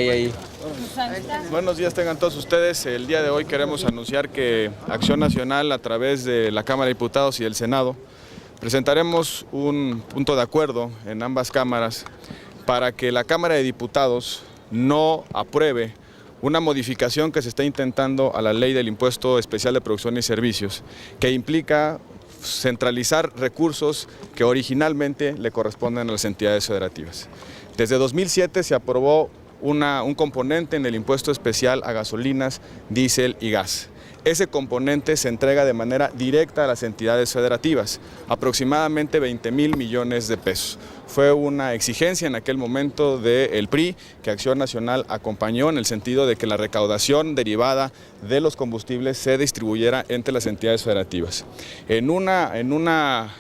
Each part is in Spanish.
hay ahí? Buenos días tengan todos ustedes. El día de hoy queremos anunciar que Acción Nacional, a través de la Cámara de Diputados y el Senado, presentaremos un punto de acuerdo en ambas cámaras para que la Cámara de Diputados no apruebe una modificación que se está intentando a la ley del Impuesto Especial de Producción y Servicios, que implica centralizar recursos que originalmente le corresponden a las entidades federativas. Desde 2007 se aprobó un componente en el impuesto especial a gasolinas, diésel y gas. Ese componente se entrega de manera directa a las entidades federativas, aproximadamente 20,000 millones de pesos. Fue una exigencia en aquel momento del PRI, que Acción Nacional acompañó en el sentido de que la recaudación derivada de los combustibles se distribuyera entre las entidades federativas. En una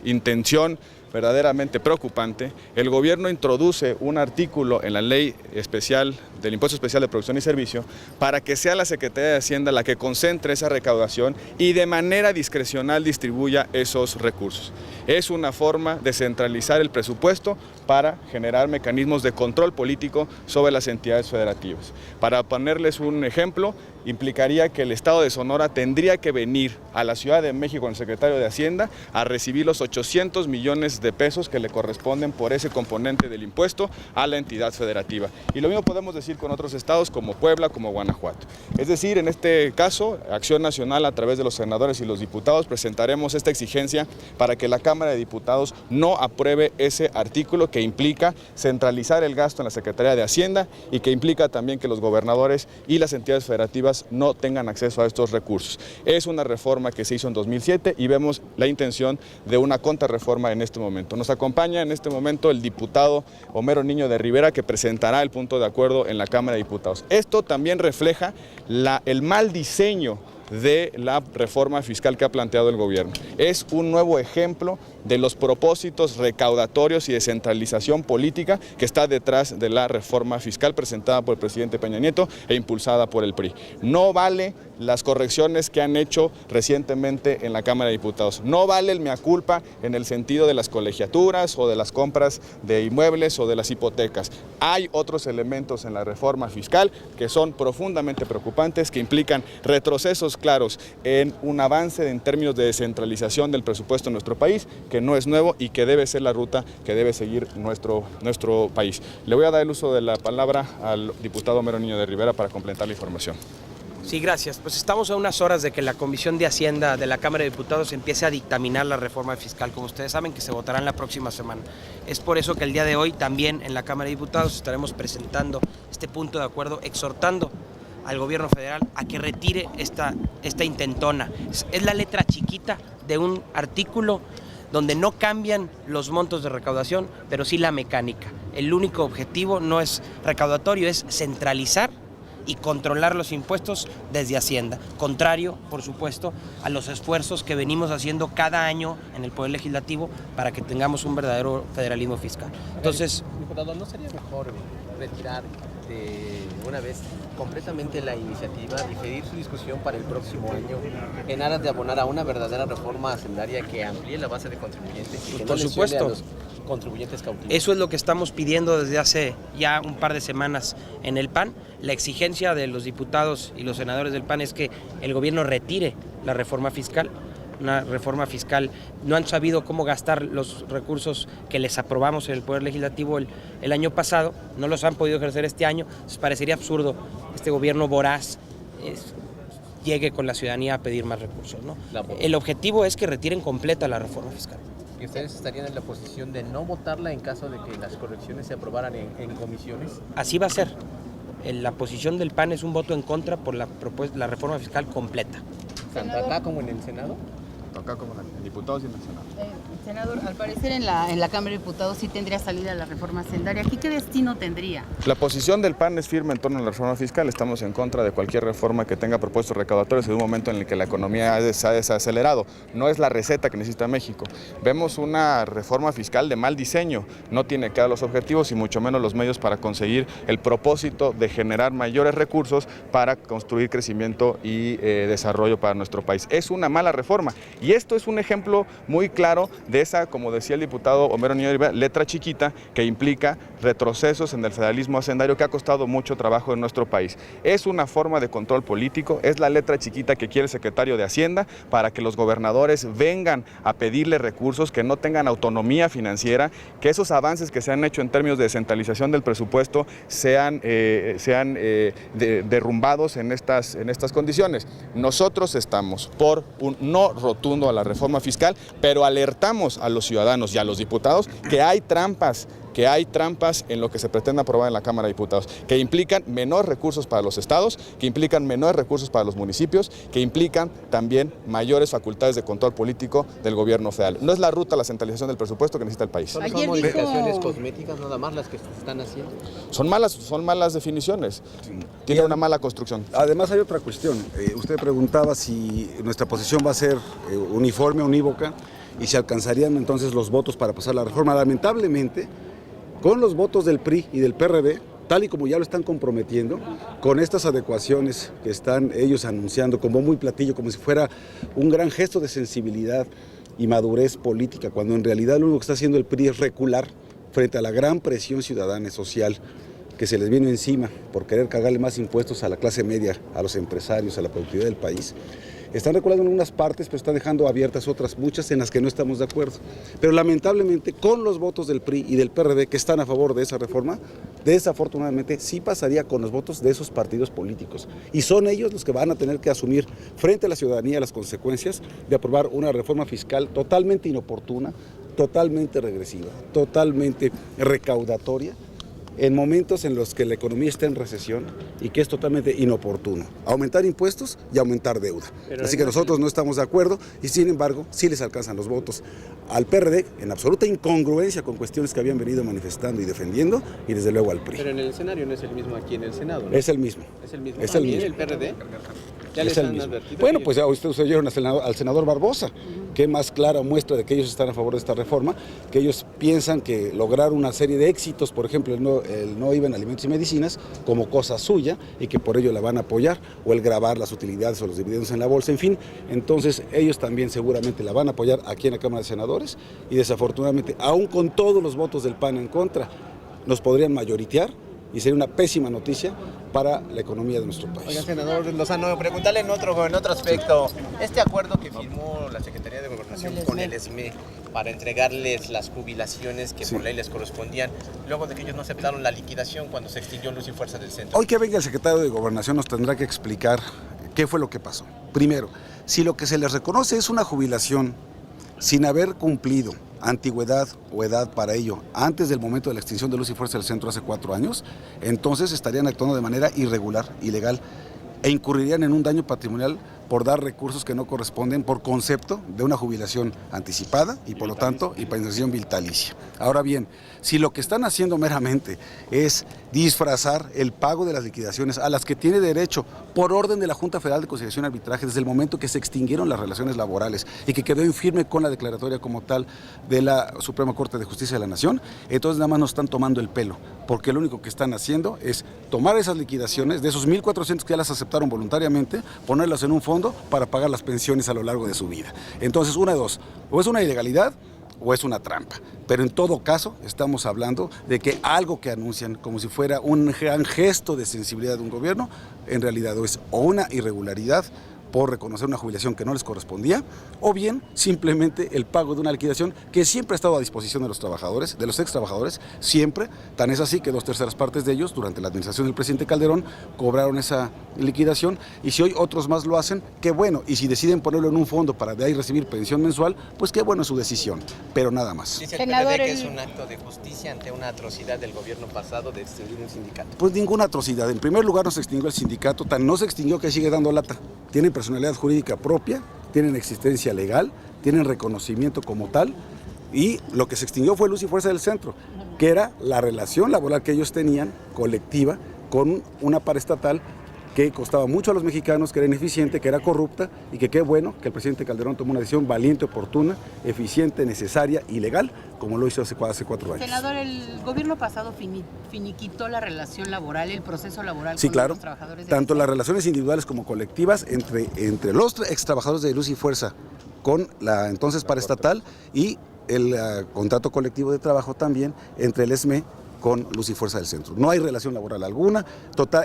intención verdaderamente preocupante, el gobierno introduce un artículo en la ley especial del Impuesto Especial de Producción y Servicio para que sea la Secretaría de Hacienda la que concentre esa recaudación y de manera discrecional distribuya esos recursos. Es una forma de centralizar el presupuesto para generar mecanismos de control político sobre las entidades federativas. Para ponerles un ejemplo, implicaría que el Estado de Sonora tendría que venir a la Ciudad de México, con el secretario de Hacienda, a recibir los 800 millones de pesos que le corresponden por ese componente del impuesto a la entidad federativa. Y lo mismo podemos decir con otros estados como Puebla, como Guanajuato. Es decir, en este caso, Acción Nacional, a través de los senadores y los diputados, presentaremos esta exigencia para que la Cámara de Diputados no apruebe ese artículo que implica centralizar el gasto en la Secretaría de Hacienda y que implica también que los gobernadores y las entidades federativas no tengan acceso a estos recursos. Es una reforma que se hizo en 2007 y vemos la intención de una contrarreforma en este momento. Nos acompaña en este momento el diputado Homero Niño de Rivera, que presentará el punto de acuerdo en la Cámara de Diputados. Esto también refleja el mal diseño de la reforma fiscal que ha planteado el gobierno. Es un nuevo ejemplo de los propósitos recaudatorios y de centralización política que está detrás de la reforma fiscal presentada por el presidente Peña Nieto e impulsada por el PRI. No vale las correcciones que han hecho recientemente en la Cámara de Diputados. No vale el mea culpa en el sentido de las colegiaturas o de las compras de inmuebles o de las hipotecas. Hay otros elementos en la reforma fiscal que son profundamente preocupantes, que implican retrocesos claros en un avance en términos de descentralización del presupuesto en nuestro país, que no es nuevo y que debe ser la ruta que debe seguir nuestro país. Le voy a dar el uso de la palabra al diputado Homero Niño de Rivera para completar la información. Sí, gracias. Pues estamos a unas horas de que la Comisión de Hacienda de la Cámara de Diputados empiece a dictaminar la reforma fiscal, como ustedes saben, que se votará en la próxima semana. Es por eso que el día de hoy también en la Cámara de Diputados estaremos presentando este punto de acuerdo, exhortando al gobierno federal a que retire esta intentona. Es la letra chiquita de un artículo donde no cambian los montos de recaudación, pero sí la mecánica. El único objetivo no es recaudatorio, es centralizar y controlar los impuestos desde Hacienda, contrario, por supuesto, a los esfuerzos que venimos haciendo cada año en el Poder Legislativo para que tengamos un verdadero federalismo fiscal. Entonces, diputado, ¿no sería mejor retirar de una vez completamente la iniciativa, diferir su discusión para el próximo año en aras de abonar a una verdadera reforma hacendaria que amplíe la base de contribuyentes y que por no supuesto, a los contribuyentes cautivos? Eso es lo que estamos pidiendo desde hace ya un par de semanas en el PAN. La exigencia de los diputados y los senadores del PAN es que el gobierno retire la reforma fiscal. Una reforma fiscal, no han sabido cómo gastar los recursos que les aprobamos en el Poder Legislativo el año pasado, no los han podido ejercer este año. Entonces parecería absurdo que este gobierno voraz llegue con la ciudadanía a pedir más recursos, ¿no? El objetivo es que retiren completa la reforma fiscal. ¿Y ustedes estarían en la posición de no votarla en caso de que las correcciones se aprobaran en comisiones? Así va a ser. La posición del PAN es un voto en contra por la reforma fiscal completa. ¿Tanto acá como en el Senado? Acá como en diputados y en el Senado. Senador, al parecer en la Cámara de Diputados sí tendría salida la reforma hacendaria. ¿Aquí qué destino tendría? La posición del PAN es firme en torno a la reforma fiscal. Estamos en contra de cualquier reforma que tenga propuestos recaudatorios en un momento en el que la economía se ha desacelerado. No es la receta que necesita México. Vemos una reforma fiscal de mal diseño. No tiene claros los objetivos y mucho menos los medios para conseguir el propósito de generar mayores recursos para construir crecimiento y desarrollo para nuestro país. Es una mala reforma Y esto es un ejemplo muy claro de esa, como decía el diputado Homero Niño de Rivera, letra chiquita que implica retrocesos en el federalismo hacendario que ha costado mucho trabajo en nuestro país. Es una forma de control político, es la letra chiquita que quiere el secretario de Hacienda para que los gobernadores vengan a pedirle recursos, que no tengan autonomía financiera, que esos avances que se han hecho en términos de descentralización del presupuesto sean derrumbados en estas condiciones. Nosotros estamos por un no rotundo a la reforma fiscal, pero alertamos a los ciudadanos y a los diputados que hay trampas en lo que se pretende aprobar en la Cámara de Diputados, que implican menores recursos para los estados, que implican menores recursos para los municipios, que implican también mayores facultades de control político del gobierno federal. No es la ruta a la centralización del presupuesto que necesita el país. ¿Son modificaciones cosméticas nada más las que se están haciendo? Son malas definiciones, tiene una mala construcción. Además hay otra cuestión, usted preguntaba si nuestra posición va a ser uniforme, unívoca, y se alcanzarían entonces los votos para pasar la reforma. Lamentablemente, con los votos del PRI y del PRD, tal y como ya lo están comprometiendo, con estas adecuaciones que están ellos anunciando como muy platillo, como si fuera un gran gesto de sensibilidad y madurez política, cuando en realidad lo único que está haciendo el PRI es recular frente a la gran presión ciudadana y social que se les vino encima por querer cargarle más impuestos a la clase media, a los empresarios, a la productividad del país. Están reculando en unas partes, pero están dejando abiertas otras muchas en las que no estamos de acuerdo. Pero lamentablemente, con los votos del PRI y del PRD que están a favor de esa reforma, desafortunadamente sí pasaría con los votos de esos partidos políticos. Y son ellos los que van a tener que asumir frente a la ciudadanía las consecuencias de aprobar una reforma fiscal totalmente inoportuna, totalmente regresiva, totalmente recaudatoria, en momentos en los que la economía está en recesión y que es totalmente inoportuno aumentar impuestos y aumentar deuda. Así que nosotros no estamos de acuerdo y sin embargo sí les alcanzan los votos al PRD en absoluta incongruencia con cuestiones que habían venido manifestando y defendiendo, y desde luego al PRI. Pero en el escenario no es el mismo aquí en el Senado, ¿no? Es el mismo. Es el mismo. Es el mismo. ¿El PRD? Ya Es el mismo. Bueno, pues ya ustedes oyeron al senador Barbosa, que más clara muestra de que ellos están a favor de esta reforma, que ellos piensan que lograr una serie de éxitos, por ejemplo, el no IVA en alimentos y medicinas, como cosa suya, y que por ello la van a apoyar, o el gravar las utilidades o los dividendos en la bolsa, en fin. Entonces ellos también seguramente la van a apoyar aquí en la Cámara de Senadores, y desafortunadamente, aún con todos los votos del PAN en contra, nos podrían mayoritear, y sería una pésima noticia para la economía de nuestro país. Oiga, senador Lozano, preguntarle en otro aspecto. Este acuerdo que firmó la Secretaría de Gobernación con el SME para entregarles las jubilaciones que por ley les correspondían, luego de que ellos no aceptaron la liquidación cuando se extinguió Luz y Fuerza del Centro. Hoy que venga el secretario de Gobernación nos tendrá que explicar qué fue lo que pasó. Primero, si lo que se les reconoce es una jubilación sin haber cumplido antigüedad o edad para ello antes del momento de la extinción de Luz y Fuerza del Centro hace 4 años, entonces estarían actuando de manera irregular, ilegal, e incurrirían en un daño patrimonial por dar recursos que no corresponden por concepto de una jubilación anticipada y por lo tanto pensión vitalicia. Ahora bien, si lo que están haciendo meramente es disfrazar el pago de las liquidaciones a las que tiene derecho por orden de la Junta Federal de Conciliación y Arbitraje desde el momento que se extinguieron las relaciones laborales y que quedó infirme con la declaratoria como tal de la Suprema Corte de Justicia de la Nación, entonces nada más nos están tomando el pelo, porque lo único que están haciendo es tomar esas liquidaciones, de esos 1.400 que ya las aceptaron voluntariamente, ponerlas en un fondo para pagar las pensiones a lo largo de su vida. Entonces, una de dos, o es una ilegalidad o es una trampa. Pero en todo caso, estamos hablando de que algo que anuncian como si fuera un gran gesto de sensibilidad de un gobierno, en realidad es o una irregularidad por reconocer una jubilación que no les correspondía, o bien simplemente el pago de una liquidación que siempre ha estado a disposición de los trabajadores, de los ex trabajadores, siempre, tan es así que 2/3 partes de ellos, durante la administración del presidente Calderón, cobraron esa liquidación, y si hoy otros más lo hacen, qué bueno, y si deciden ponerlo en un fondo para de ahí recibir pensión mensual, pues qué bueno es su decisión, pero nada más. Dice el PRD que es un acto de justicia ante una atrocidad del gobierno pasado de extinguir un sindicato. Pues ninguna atrocidad. En primer lugar, no se extinguió el sindicato, tan no se extinguió que sigue dando lata. Tienen personalidad jurídica propia, tienen existencia legal, tienen reconocimiento como tal, y lo que se extinguió fue Luz y Fuerza del Centro, que era la relación laboral que ellos tenían, colectiva, con una paraestatal que costaba mucho a los mexicanos, que era ineficiente, que era corrupta, y que qué bueno que el presidente Calderón tomó una decisión valiente, oportuna, eficiente, necesaria y legal, como lo hizo hace 4 años. Senador, el gobierno pasado finiquitó la relación laboral, el proceso laboral sí, con claro, los trabajadores de tanto las relaciones individuales como colectivas entre los ex trabajadores de Luz y Fuerza con la entonces paraestatal y el contrato colectivo de trabajo también entre el ESME con Luz y Fuerza del Centro. No hay relación laboral alguna,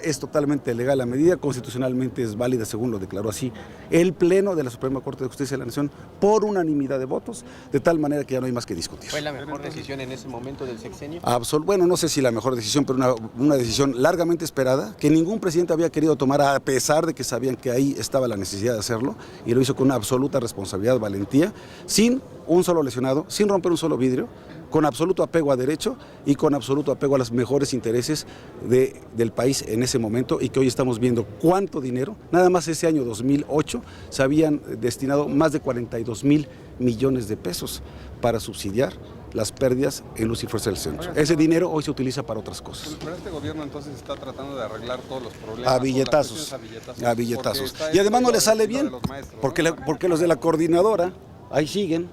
es totalmente legal la medida, constitucionalmente es válida según lo declaró así el Pleno de la Suprema Corte de Justicia de la Nación por unanimidad de votos, de tal manera que ya no hay más que discutir. ¿Fue la mejor decisión en ese momento del sexenio? Bueno, no sé si la mejor decisión, pero una decisión largamente esperada, que ningún presidente había querido tomar a pesar de que sabían que ahí estaba la necesidad de hacerlo, y lo hizo con una absoluta responsabilidad, valentía, sin un solo lesionado, sin romper un solo vidrio, con absoluto apego a derecho y con absoluto apego a los mejores intereses del país en ese momento, y que hoy estamos viendo cuánto dinero, nada más ese año 2008 se habían destinado más de 42,000 millones de pesos para subsidiar las pérdidas en Luz y Fuerza del Centro. Ese dinero hoy se utiliza para otras cosas. Pero este gobierno entonces está tratando de arreglar todos los problemas. A billetazos. A billetazos. Y además no le sale bien, porque los de la coordinadora ahí siguen.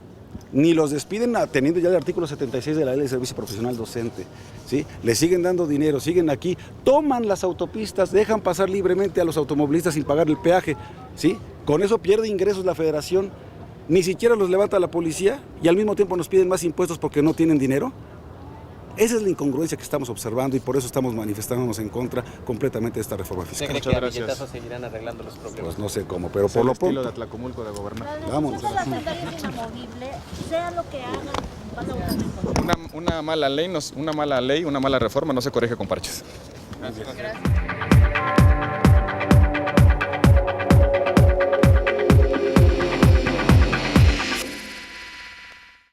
Ni los despiden teniendo ya el artículo 76 de la Ley de Servicio Profesional Docente, ¿sí? Le siguen dando dinero, siguen aquí, toman las autopistas, dejan pasar libremente a los automovilistas sin pagar el peaje, ¿sí? Con eso pierde ingresos la Federación, ni siquiera los levanta la policía y al mismo tiempo nos piden más impuestos porque no tienen dinero. Esa es la incongruencia que estamos observando y por eso estamos manifestándonos en contra completamente de esta reforma fiscal. ¿Usted cree que a billetazos seguirán arreglando los problemas? Pues no sé cómo, pero por lo pronto... de Atlacomulco de gobernar. Vámonos. La hacendaria es inamovible, sea lo que hagan, van a votar en contra. Una mala ley, una mala reforma no se corrige con parches. Gracias.